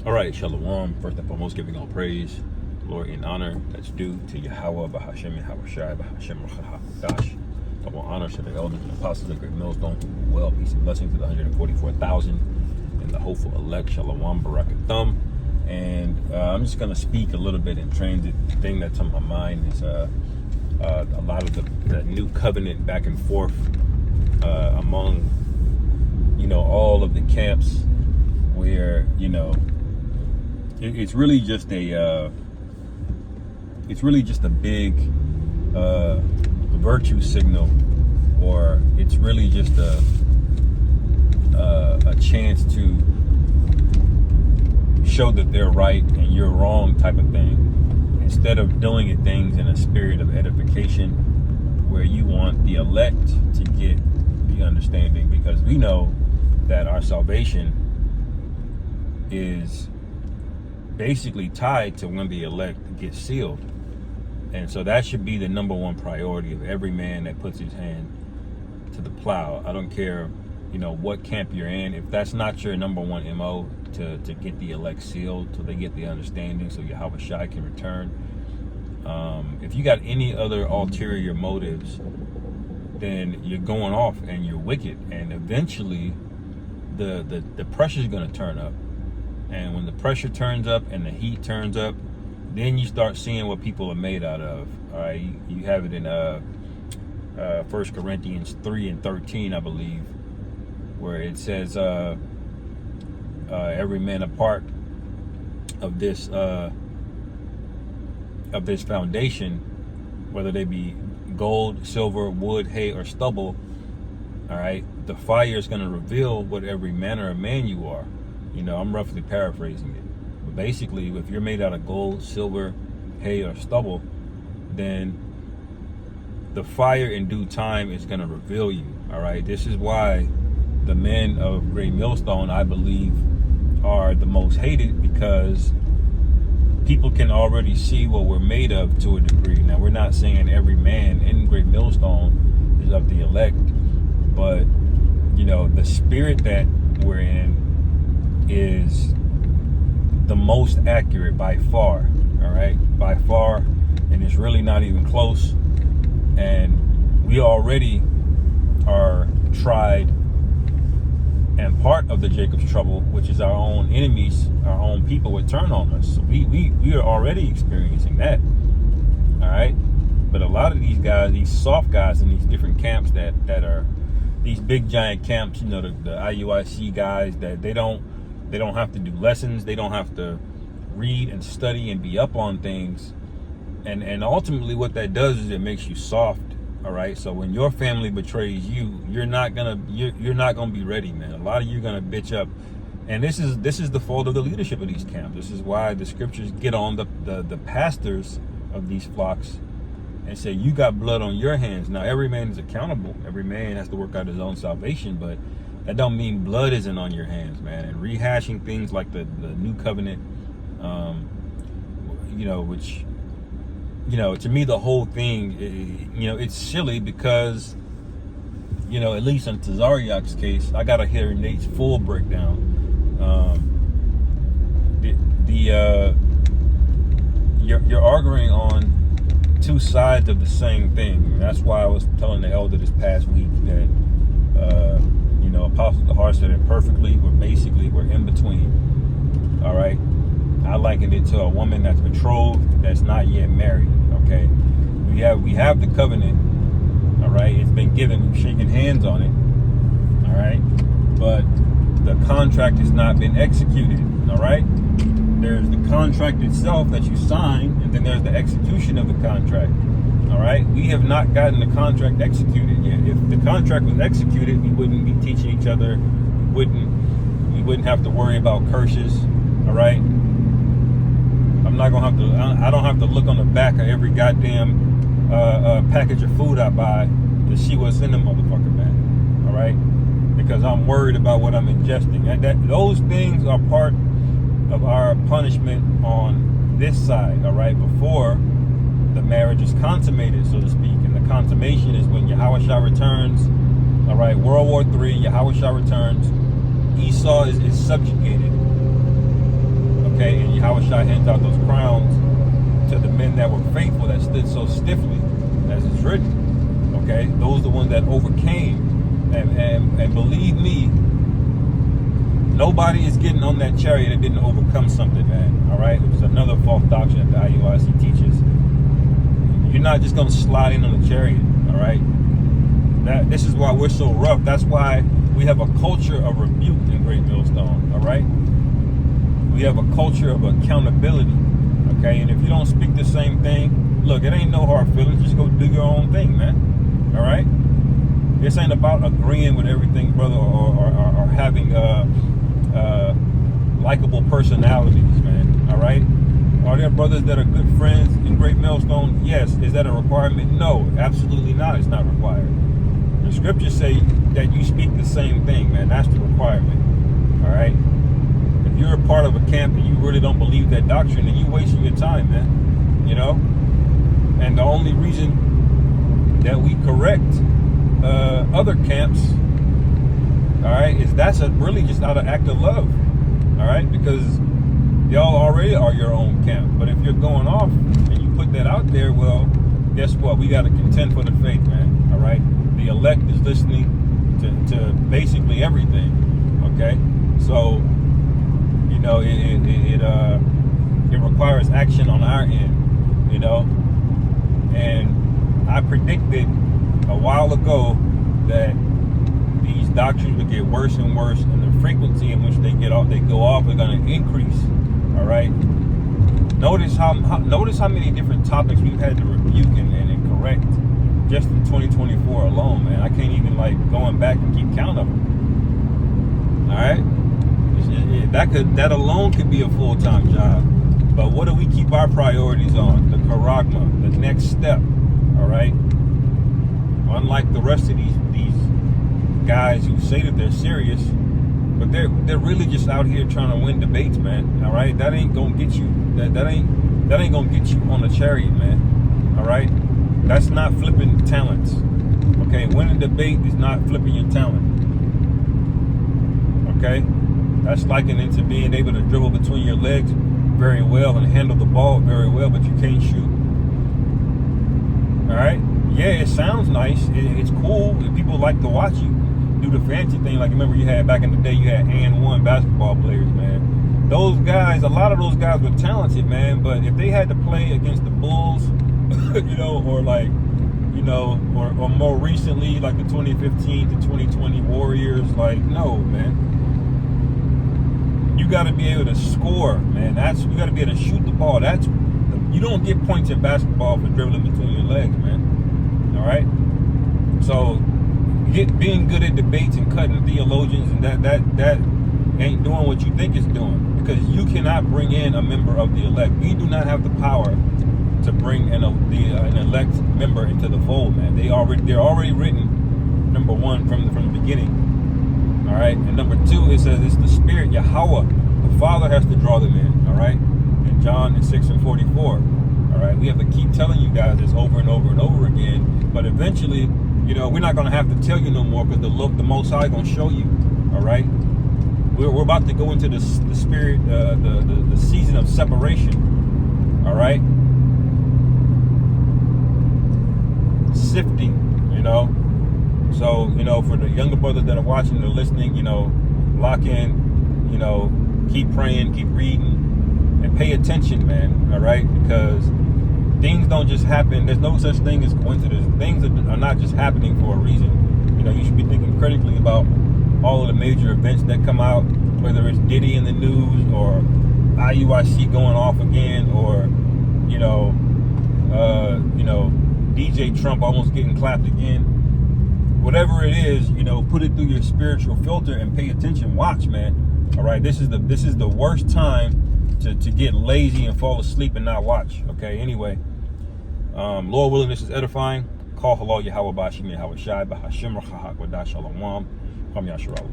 All right, Shalom. First and foremost, giving all praise, glory, and honor that's due to Yahweh, Bahashem, Yahweh Shai, Bahashem, Rahadash. Double honor to the elders and apostles of Great Millstone. Well, peace and blessings to the 144,000 and the hopeful elect. Shalom, Barakathum. And I'm just going to speak a little bit in transit. The thing that's on my mind is a lot of the new covenant back and forth among, all of the camps where, it's really just a big virtue signal, or it's really just a chance to show that they're right and you're wrong type of thing, instead of doing things in a spirit of edification where you want the elect to get the understanding, because we know that our salvation is basically tied to when the elect gets sealed. And so that should be the number one priority of every man that puts his hand to the plow. I don't care, what camp you're in. If that's not your number one MO to get the elect sealed till they get the understanding so Yahweh Shai can return. If you got any other ulterior motives, then you're going off and you're wicked. And eventually the pressure is going to turn up. And when the pressure turns up and the heat turns up, then you start seeing what people are made out of. All right, you have it in 1 Corinthians 3:13, I believe, where it says, every man a part of this foundation, whether they be gold, silver, wood, hay, or stubble. All right, the fire is going to reveal what every manner of man you are. I'm roughly paraphrasing it. But basically, if you're made out of gold, silver, hay, or stubble, then the fire in due time is going to reveal you. All right. This is why the men of Great Millstone, I believe, are the most hated, because people can already see what we're made of to a degree. Now, we're not saying every man in Great Millstone is of the elect, but the spirit that we're in is the most accurate by far. All right, by far, and it's really not even close. And we already are tried and part of the Jacob's trouble, which is our own enemies, our own people would turn on us. So we are already experiencing that. All right, but a lot of these guys, these soft guys in these different camps that are these big giant camps, the IUIC guys, that they don't have to do lessons, they don't have to read and study and be up on things, and ultimately what that does is it makes you soft. All right, so when your family betrays you, you're not gonna be ready, man. A lot of you are gonna bitch up, and this is the fault of the leadership of these camps. This is why the scriptures get on the pastors of these flocks and say, you got blood on your hands. Now every man is accountable, every man has to work out his own salvation, but that don't mean blood isn't on your hands, man. And rehashing things like the new covenant, which, to me, the whole thing, it's silly, because, at least in Tazariak's case, I got to hear Nate's full breakdown. You're arguing on two sides of the same thing. That's why I was telling the elder this past week that, Apostle Dahar said it perfectly. We're in between. All right. I likened it to a woman that's betrothed, that's not yet married. Okay. We have the covenant. All right. It's been given. We've shaken hands on it. All right. But the contract has not been executed. All right. There's the contract itself that you sign, and then there's the execution of the contract. All right, we have not gotten the contract executed yet. If the contract was executed, we wouldn't be teaching each other. We wouldn't have to worry about curses. All right, I don't have to look on the back of every goddamn package of food I buy to see what's in the motherfucker, man. All right, because I'm worried about what I'm ingesting. Those things are part of our punishment on this side. All right, before the marriage is consummated, so to speak. And the consummation is when Yahweh Shai returns. All right, World War III, Yahweh Shai returns. Esau is subjugated. Okay, and Yahweh Shai hands out those crowns to the men that were faithful, that stood so stiffly, as it's written. Okay, those are the ones that overcame. And believe me, nobody is getting on that chariot that didn't overcome something, man. All right, it was another false doctrine that the IUIC teaches. You're not just gonna slide in on the chariot. All right, this is why we're so rough. That's why we have a culture of rebuke in Great Millstone. All right, we have a culture of accountability. Okay, and if you don't speak the same thing, look, it ain't no hard feelings. Just go do your own thing, man. All right. This ain't about agreeing with everything, brother, or having likable personalities, man. All right. Are there brothers that are good friends in Great Millstone? Yes. Is that a requirement? No, absolutely not. It's not required. The scriptures say that you speak the same thing, man. That's the requirement. All right. If you're a part of a camp and you really don't believe that doctrine, then you're wasting your time, man. You know. And the only reason that we correct other camps, all right, is that's really just out of act of love, all right, because y'all already are your own camp. But if you're going off and you put that out there, well, guess what? We got to contend for the faith, man. All right, the elect is listening to basically everything. Okay, so you know it requires action on our end, you know, and I predicted a while ago that these doctrines would get worse and worse, and the frequency in which they go off are going to increase. All right. Notice how many different topics we've had to rebuke and correct just in 2024 alone, man. I can't even going back and keep count of them. All right. That alone could be a full-time job. But what do we keep our priorities on? The charagma, the next step. All right. Unlike the rest of these guys who say that they're serious, but they're really just out here trying to win debates, man. All right, that ain't gonna get you. That ain't gonna get you on a chariot, man. All right, that's not flipping talents. Okay, winning debate is not flipping your talent. Okay, that's likened into being able to dribble between your legs very well and handle the ball very well, but you can't shoot. All right. Yeah, it sounds nice. It's cool. People like to watch you do the fancy thing. Like, remember you had back in the day, you had &1 basketball players, man. Those guys, a lot of those guys were talented, man. But if they had to play against the Bulls, you know, or or more recently, like the 2015 to 2020 Warriors, no, man. You got to be able to score, man. You got to be able to shoot the ball. You don't get points in basketball for dribbling between your legs, man. All right, so being good at debates and cutting theologians and that ain't doing what you think it's doing, because you cannot bring in a member of the elect. We do not have the power to bring an elect member into the fold, man. They're already written. Number one, from the beginning. All right, and number two, it says it's the Spirit, Yahweh, the Father, has to draw them in. All right, in John 6:44. All right, we have to keep telling you guys this over and over and over again. But eventually, you know, we're not going to have to tell you no more, because the Most High going to show you. All right, we're about to go into the spirit, the season of separation. All right, sifting. You know, so you know, for the younger brothers that are watching or listening, you know, lock in. You know, keep praying, keep reading, and pay attention, man. All right, because things don't just happen. There's no such thing as coincidence. Things are not just happening for a reason. You know, you should be thinking critically about all of the major events that come out, whether it's Diddy in the news or IUIC going off again, or DJ Trump almost getting clapped again. Whatever it is, you know, put it through your spiritual filter and pay attention. Watch, man. All right, this is the worst time to get lazy and fall asleep and not watch. Okay, anyway, Lord willing, this is edifying. Call halal Yahweh Bashim Yahweh Shai Bahashim Rahak Wadah Shalom Kwam Yasharahu.